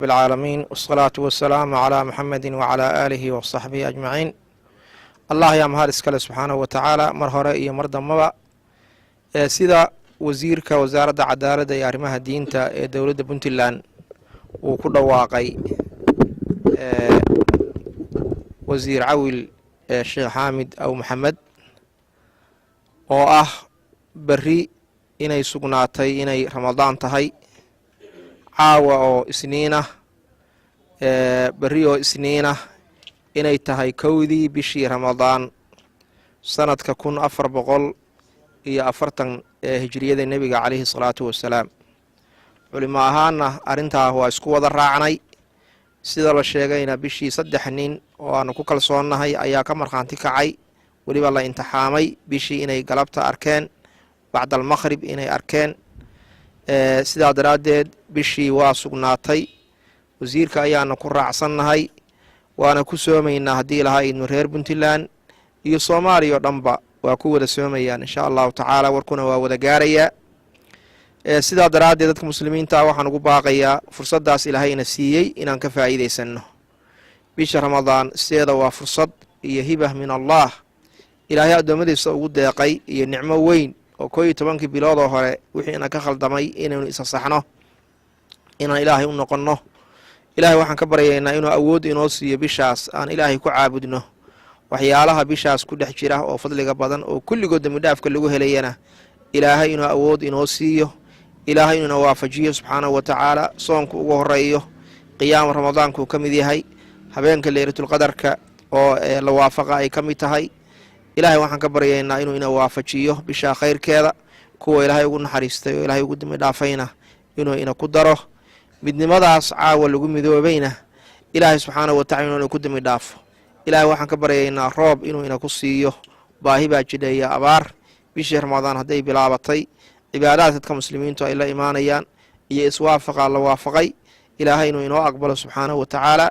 بالعالمين والصلاة والسلام على محمد وعلى آله وصحبه أجمعين. الله يا مهار اسكال سبحانه وتعالى مرهرة إيا مردمبا سيدا وزيرك وزارة عدالة يا arrimaha diinta ee dowladda Puntland uu ku dhawaaqay wasiir cawil Sheekh Xaamid aw Maxamed oo ah bari inay sugnaatay inay Ramadaan tahay caawa oo isniina bari oo isniina inay tahay kowdii bishii Ramadaan sanadka 1440 hijriyada nabiga calayhi salaatu wasalaam. culimo ahaana arrintaa waa isku wada raacnay sida la sheegayna bishii 3 nin oo aanu ku kalsoonnahay ayaa ka markhaanti kacay weliba la imtixaamay bishii inay galabta arkeen bacda almaqrib inay arkeen sidaa daraaddeed bishii waa sugnaatay wasiirka ayaana ku raacsannahay waana ku soomaynaa haddii lahaa idnu reer Puntland iyo Soomaaliya oo dhanba waa ku wada soomayaan insha allahu tacaala warkuna waa wada gaarayaa sidaa daraaddeed dadka muslimiinta waxaan ugu baaqayaa fursaddaas ilaahayna siiyey inaan ka faa'iidaysanno bisha Ramadaan sideeda waa fursad iyo hibah min Allah ilaahay addoommadiisa ugu deeqay iyo nicmo weyn oo 12 biloodoo hore wixii ina ka khaldamay inaynu isa saxno inaan ilaahay u noqonno ilaahay waxaan ka baryaynaa inuu awood inoo siiyo bishaas aan ilaahay ku caabudno waxyaalaha bishaas ku dhex jira oo fadliga badan oo kulligood dambi dhaafka lagu helayana ilaahay inuu awood inoo siiyo ilaahay inuu waafajiyo subxaanahu wa tacaala soonku ugu horeeyo qiyaam ramadaanku ka mid yahay habeenka leelatul qadarka oo la waafaqa ay ka mid tahay ilaahay waxaan ka baryaynaa inuu ina waafajiyo bisha khayrkeeda kuwa ilaahay ugu naxariistay oo ilaahay ugu dambi dhaafayna inuu ina ku daro midnimadaas caawa lagu midoobayna ilaahay subxaanahu wa tacaala inuu ku dambi dhaafo ilaahay waxaan ka baryaynaa roob inuu ina ku siiyo baahi baa jidhaya abaar bishii Ramadaan hadday bilaabatay cibaadaadka dadka muslimiintu ay la imaanayaan iyo iswaafaqa la waafaqay ilaahay inuu inoo aqbalo subxaanahu wa tacaala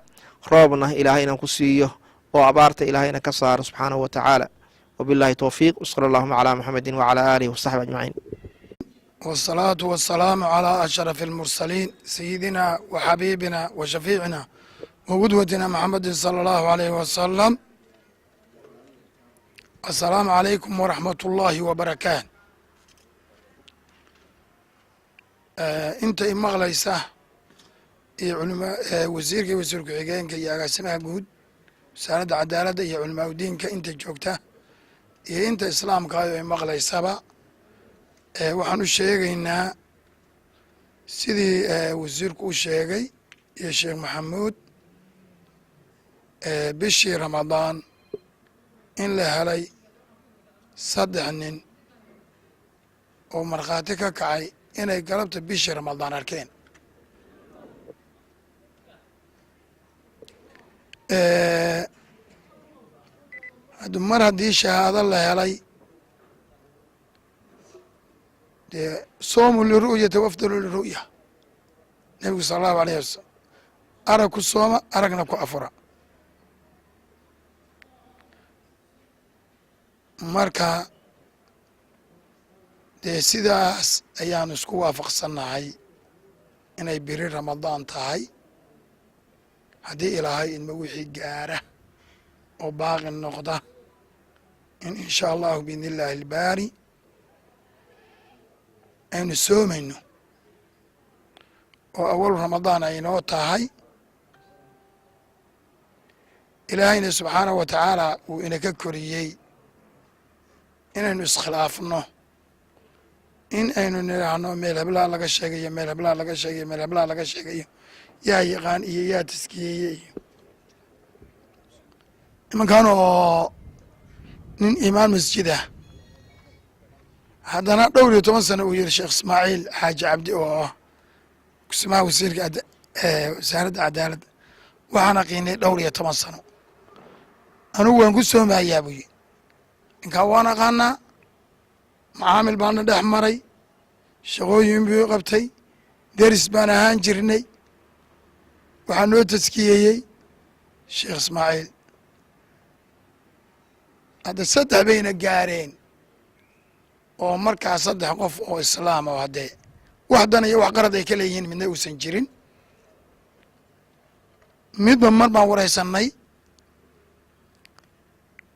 roobna ilaahay inaan ku siiyo oo abaarta ilaahayna ka saaro subxaanahu wa tacaala wabillahi tawfiiq wasala allahuma calaa muxamedin wacalaa aalihi wasaxbi ajmaciin والصلاة والسلام على أشرف المرسلين سيدنا وحبيبنا وشفيعنا وقدوتنا محمد صلى الله عليه وسلم. السلام عليكم ورحمة الله وبركاته. انت مغليسة علماء وزيرك حقيقينك يا قاسمها قود ساند عدالة يا علماء دينك انت جوكته انت اسلام قايو مغليسة با waxaan u sheegaynaa sidii wasiirku u sheegay iyo sheekh maxamuud bishii Ramadaan in la helay 3 nin oo markhaati ka kacay inay galabta bishii Ramadaan arkeen mar haddii shahaado la helay صوموا للرؤية وافضلوا للرؤية النبي صلى الله عليه وسلم أركوا الصوم أركنا كأفرا marka sidaas ayaan isku waafaqsanahay inay biri Ramadaan tahay haddii ilaahay inma wixii gaara oo baaqi noqda in insha allahu biidnillaahi albaari aynu soomayno oo awal Ramadaan ay noo tahay ilaahayna subxaanahu wa tacaala uu inaka koriyey inaynu iskhilaafno in aynu nidhaahno meel heblaa laga sheegayo meel heblaa laga sheegayo meel heblaa laga sheegayo yaa yaqaan iyo yaa taskiyeeye iyo nimankan oo nin imaan masjid ah haddana 12 sano uu yiri sheekh Ismaaciil Xaaji Cabdi oo kusmaa wasiirka wasaaradda cadaaladda waxaana qiinay 12 sano anigu waan ku soomayaa buu yiri inkaa waan aqaanaa macaamil baana dhex maray shaqooyin buu qabtay deris baan ahaan jirnay waxaa noo taskiyeeyey sheekh Ismaaciil hadda 3 bayna gaareen oo markaa 3 qof oo islaam oo hadee wax dan iyo wax qarad ay ka leeyihiin midna uusan jirin midba mar baan waraysanay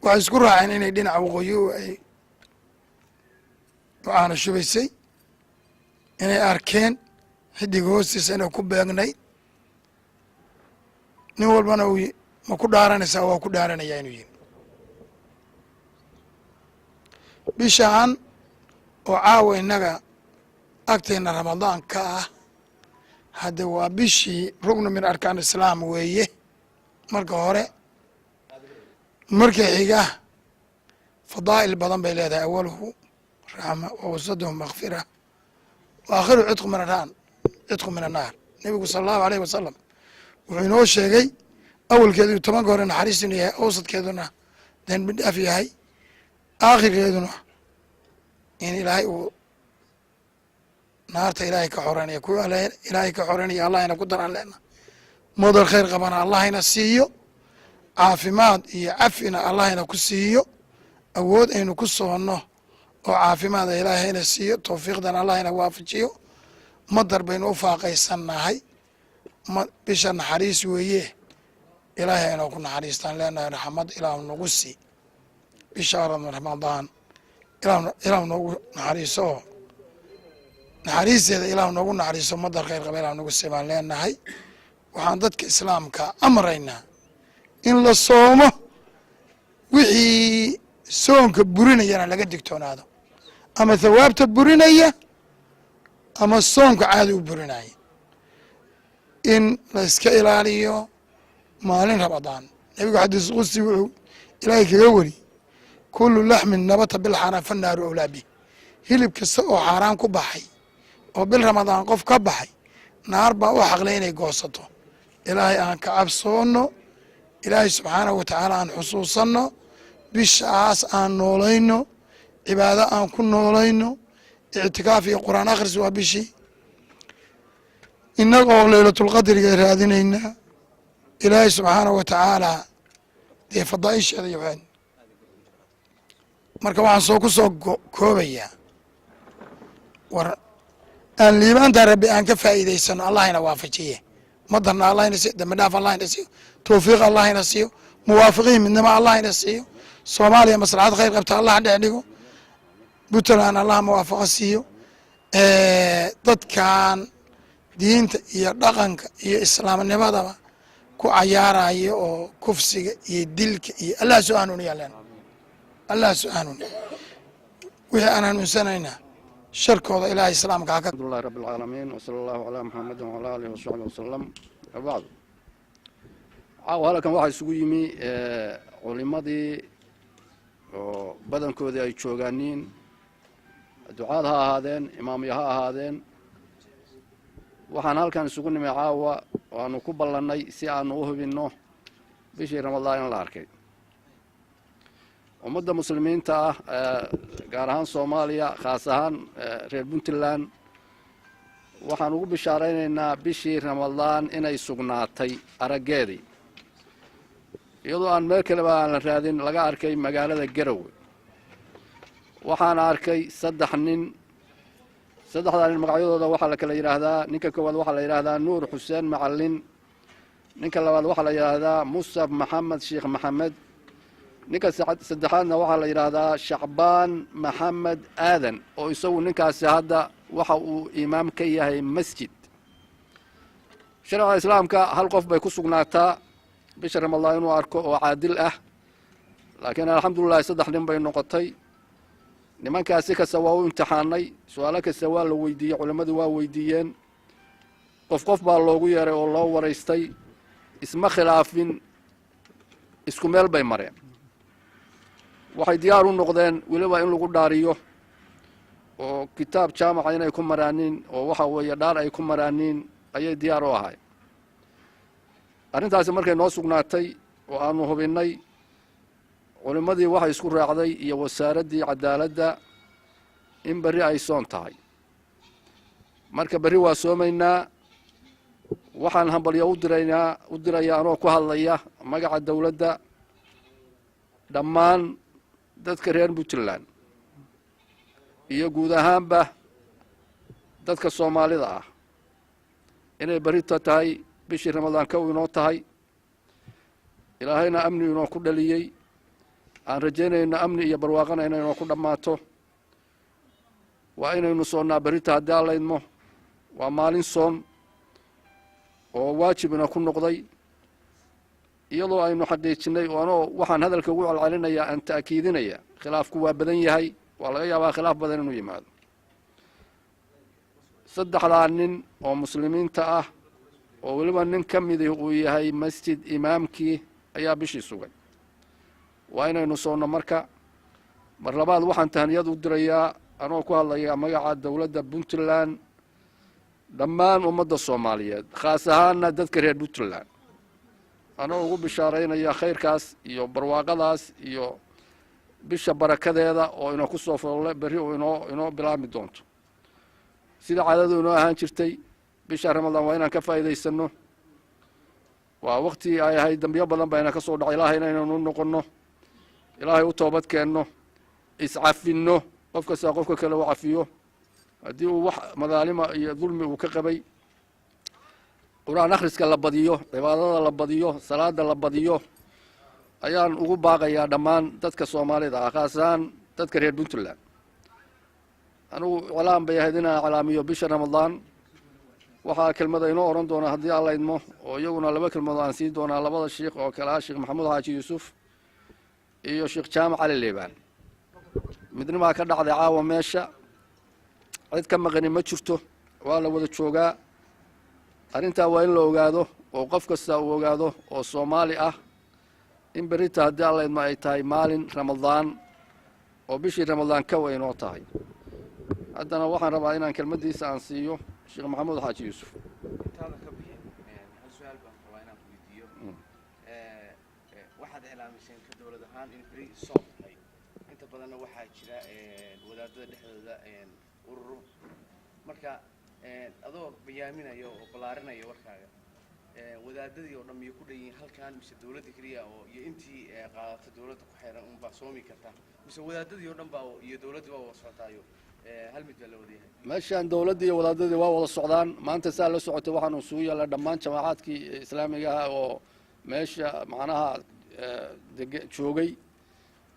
waxay isku raaceen inay dhinaca waqooyi ay ducaana shubaysay inay arkeen xidiga hoostiisa inay ku beegnay nin walbana uu ma ku dhaaranaysaa waa ku dhaaranayaa inuu yihi bishaan oo caawa innaga agtayna ramadaan ka ah hadde waa bishii rugnu min arkaan islaam weeye marka hore marka xiga fadaa'il badan bay leedahay awaluhu raxma wa wasaduhu makfira wa aakhiru cidqu min annaar nebigu sala allahu alayh wasalam wuxuu inoo sheegay awalkeedu inuu tobanka hore naxariis inuu yahay awsadkeeduna dembi dhaaf yahay aakhirkeeduna in ilaahay uu naarta ilaahay ka xoreynaya kuwa ilaahay ka xoreynaya allahayna ku daraan leena madar khayr qabana allahayna siiyo caafimaad iyo cafina allahayna ku siiyo awood aynu ku soonno oo caafimaada ilaahayna siiyo tawfiiqdana allahayna waafajiyo madar baynu u faaqaysannahay bisha naxariis weeye ilaahay aynoo ku naxariistaan leenahay raxmad ilaahu nagu sii bisha ramadaan ilaahu noogu naxariiso oo naxariisteeda ilaahu noogu naxariiso madar khayr qaba ilahu nagu sii baan leenahay waxaan dadka islaamka amraynaa in la soomo wixii soonka burinayana laga digtoonaado ama thawaabta burinaya ama soonka caadi u burinaya in la iska ilaaliyo maalin ramadaan nebigu xadiis qudsi wuxuu ilaahay kaga weri kullu laxmin nabata bilxaaraan fannaaru awlaa bih hilib kasta oo xaaraan ku baxay oo bil ramadaan qof ka baxay naar baa u xaqlay inay goosato ilaahay aan ka cabsoonno ilaahay subxaanahu watacaala aan xusuusanno bishaas aan noolayno cibaado aan ku noolayno ictikaaf iyo qur'aan akhris waa bishii innagoo leylatulqadriga raadinaynaa ilaahay subxaanahu watacaala dee fadaa'isheeda iyo waxaan marka waxaan ku soo koobayaa war aan liibaanta rabbi aan ka faa'iidaysano allahayna waafajiye madarna allahayna siiyo dambi dhaaf allahayna siiyo tawfiiq allahayna siiyo muwaafiqiin midnimo allahayna siiyo soomaaliya maslaxad khayr qabta allah dhex dhigo puntland allah muwaafaqo siiyo dadkan diinta iyo dhaqanka iyo islaamnimadaba ku cayaaraya oo kufsiga iyo dilka iyo allah soo hanuuniya len allah soo hanuuniya wixii aan hanuunsanayna sharkooda ilaahay islaamka haka alhamdulillahi rabbil caalamiin wa sala allahu calaa muxamedin wacala aalihi wasaxbihi wasalam wabacdu caawa halkan waxaa isugu yimi culimadii oo badankoodii ay joogaaniin ducaad ha ahaadeen imaamya ha ahaadeen waxaan halkan isugu nimay caawa waanu ku ballannay si aanu u hubinno bishii ramadaan in la arkay ummadda muslimiinta ah gaar ahaan soomaaliya khaas ahaan reer puntland waxaan ugu bishaaraynaynaa bishii ramadaan inay sugnaatay araggeedii iyadoo aan meel kaleba aan la raadin laga arkay magaalada garowe waxaana arkay saddexdaa nin magacyadooda waxaa la kala yidhaahdaa ninka koowaad waxaa la yidhaahdaa nuur xuseen macallin ninka labaad waxaa la yidhaahdaa musab maxamed sheekh maxamed ninka saddexaadna waxaa la yidhaahdaa shacbaan maxamed aadan oo isagu ninkaasi hadda waxa uu imaam ka yahay masjid sharciga islaamka hal qof bay ku sugnaataa bisha ramadaan inuu arko oo caadil ah laakiin alxamdulilahi saddex nin bay noqotay nimankaasi kasta waa u imtixaanay su-aalo kasta waa la weydiiyey culimmadu waa weydiiyeen qof baa loogu yeeray oo loo waraystay isma khilaafin isku meel bay mareen waxay diyaar u noqdeen weliba in lagu dhaariyo oo kitaab jaamaca inay ku maraaniin oo waxa weeye dhaar ay ku maraaniin ayay diyaar u ahay arrintaasi markay noo sugnaatay oo aanu hubinnay culimmadii waxay isku raacday iyo wasaaraddii cadaaladda in berri ay soon tahay marka berri waa soomaynaa waxaan hambalyo u dirayaa anoo ku hadlaya magaca dawladda dhammaan dadka reer puntland iyo guud ahaanba dadka soomaalida ah inay berrito tahay bishii ramadaan ka inoo tahay ilaahayna amni inoo ku dhaliyey aan rajaynayna amni iyo barwaaqana inay ku dhammaato waa inaynu soonnaa berita haddii alla idmo waa maalin soon oo waajibina ku noqday iyadoo aynu xaqiijinay oo anoo waxaan hadalka ugu celcelinayaa aan ta'kiidinaya khilaafku waa badan yahay waa laga yaabaa khilaaf badan inuu yimaado saddexdaa nin oo muslimiinta ah oo weliba nin ka midii uu yahay masjid imaamkii ayaa bishii sugay waa inaynu soonno marka mar labaad waxaan tahniyad u dirayaa anoo ku hadlaya magaca dowladda puntland dhammaan ummadda soomaaliyeed khaas ahaana dadka reer puntland anoo ugu bishaaraynaya khayrkaas iyo barwaaqadaas iyo bisha barakadeeda oo inoo ku soo folle berri uu inoo bilaabmi doonto sida caadadu inoo ahaan jirtay bisha ramadaan waa inaan ka faa'iidaysanno waa waqti ay ahayd dambiyo badan bayna ka soo dhacay ilaahayna inaynu noqonno ilaahay u toobad keenno iscafinno qof kasta qofka kale u cafiyo haddii uu wax madaalima iyo dulmi uu ka qabay qur'aan akhriska la badiyo cibaadada la badiyo salaada la badiyo ayaan ugu baaqayaa dhammaan dadka soomaalida ah khaas ahaan dadka reer puntland anugu iclaan bay ahayd inaan iclaamiyo bisha ramadaan waxaa kelmada inoo odhan doona haddii alla idmo oo iyaguna laba kelmadood aan siin doonaa labada sheikh oo kale ah sheekh maxamuud xaaji yuusuf iyo sheekh jaamac cali leebaan midnimaa ka dhacday caawa meesha cid ka maqani ma jirto waa la wada joogaa arrintaa waa in la ogaado oo qof kasta uu ogaado oo soomaali ah in berita haddii alla idmo ay tahay maalin ramadaan oo bishii ramadaan ka weynoo tahay haddana waxaan rabaa inaan kelmaddiisa aan siiyo sheekh maxamuud xaaji yuusuf intaada ka bixin hal su-aal baan rabaa inaan ku weydiiyo waxaad iclaamiseen ka dowlad ahaan in beri soom tahay inta badanna waxaa jira wadaadada dhexdooda ururo marka adoo bayaaminaya oo ballaarinaya warkaaga wadaadadii oo dhan miyay ku dhan yihiin halkan mise dowladda keliya oo iyo intii qaadata dowladda ku xeeran unbaa soomi karta mise wadaadadii oo dhan baa iyo dowladdii waa wada socotaayo hal mid baa la wada yahay meeshaan dowladdii iyo wadaadadii waa wada socdaan maanta saa la socotay waxaanu isugu yeelnay dhammaan jamaacaadkii islaamiga ah oo meesha macnaha joogay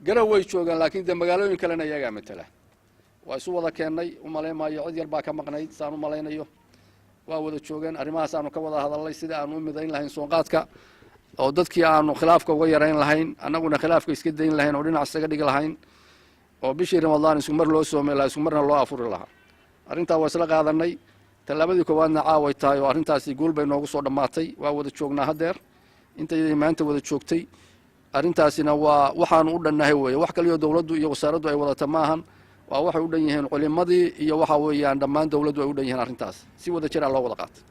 garow way joogaan laakiin dee magaalooyin kalena iyagaa matala waa isu wada keennay u malaymaayo cid yar baa ka maqnayd saan u malaynayo waa wada joogeen arrimahaas aanu ka wada hadalnay sida aanu u midayn lahayn soonqaadka oo dadkii aanu khilaafka uga yarayn lahayn annaguna khilaafka iska dayn lahayn oo dhinac isaga dhigi lahayn oo bishii ramadaan isku mar loo soomay lahaa isku marna loo afuri lahaa arrintaa waa isla qaadanay tallaabadii koowaadna caaway tahay oo arrintaasi guul bay noogu soo dhammaatay waa wada joognaa haddeer intayday maanta wada joogtay arrintaasina waa waxaanu u dhannahay weeye wax kaliyo dowladdu iyo wasaaraddu ay wadata maahan waa waxay u dhan yihiin culimadii iyo waxa weeyaan dhammaan dowladdu ay u dhan yihiin arrintaas si wada jira loo wada qaatay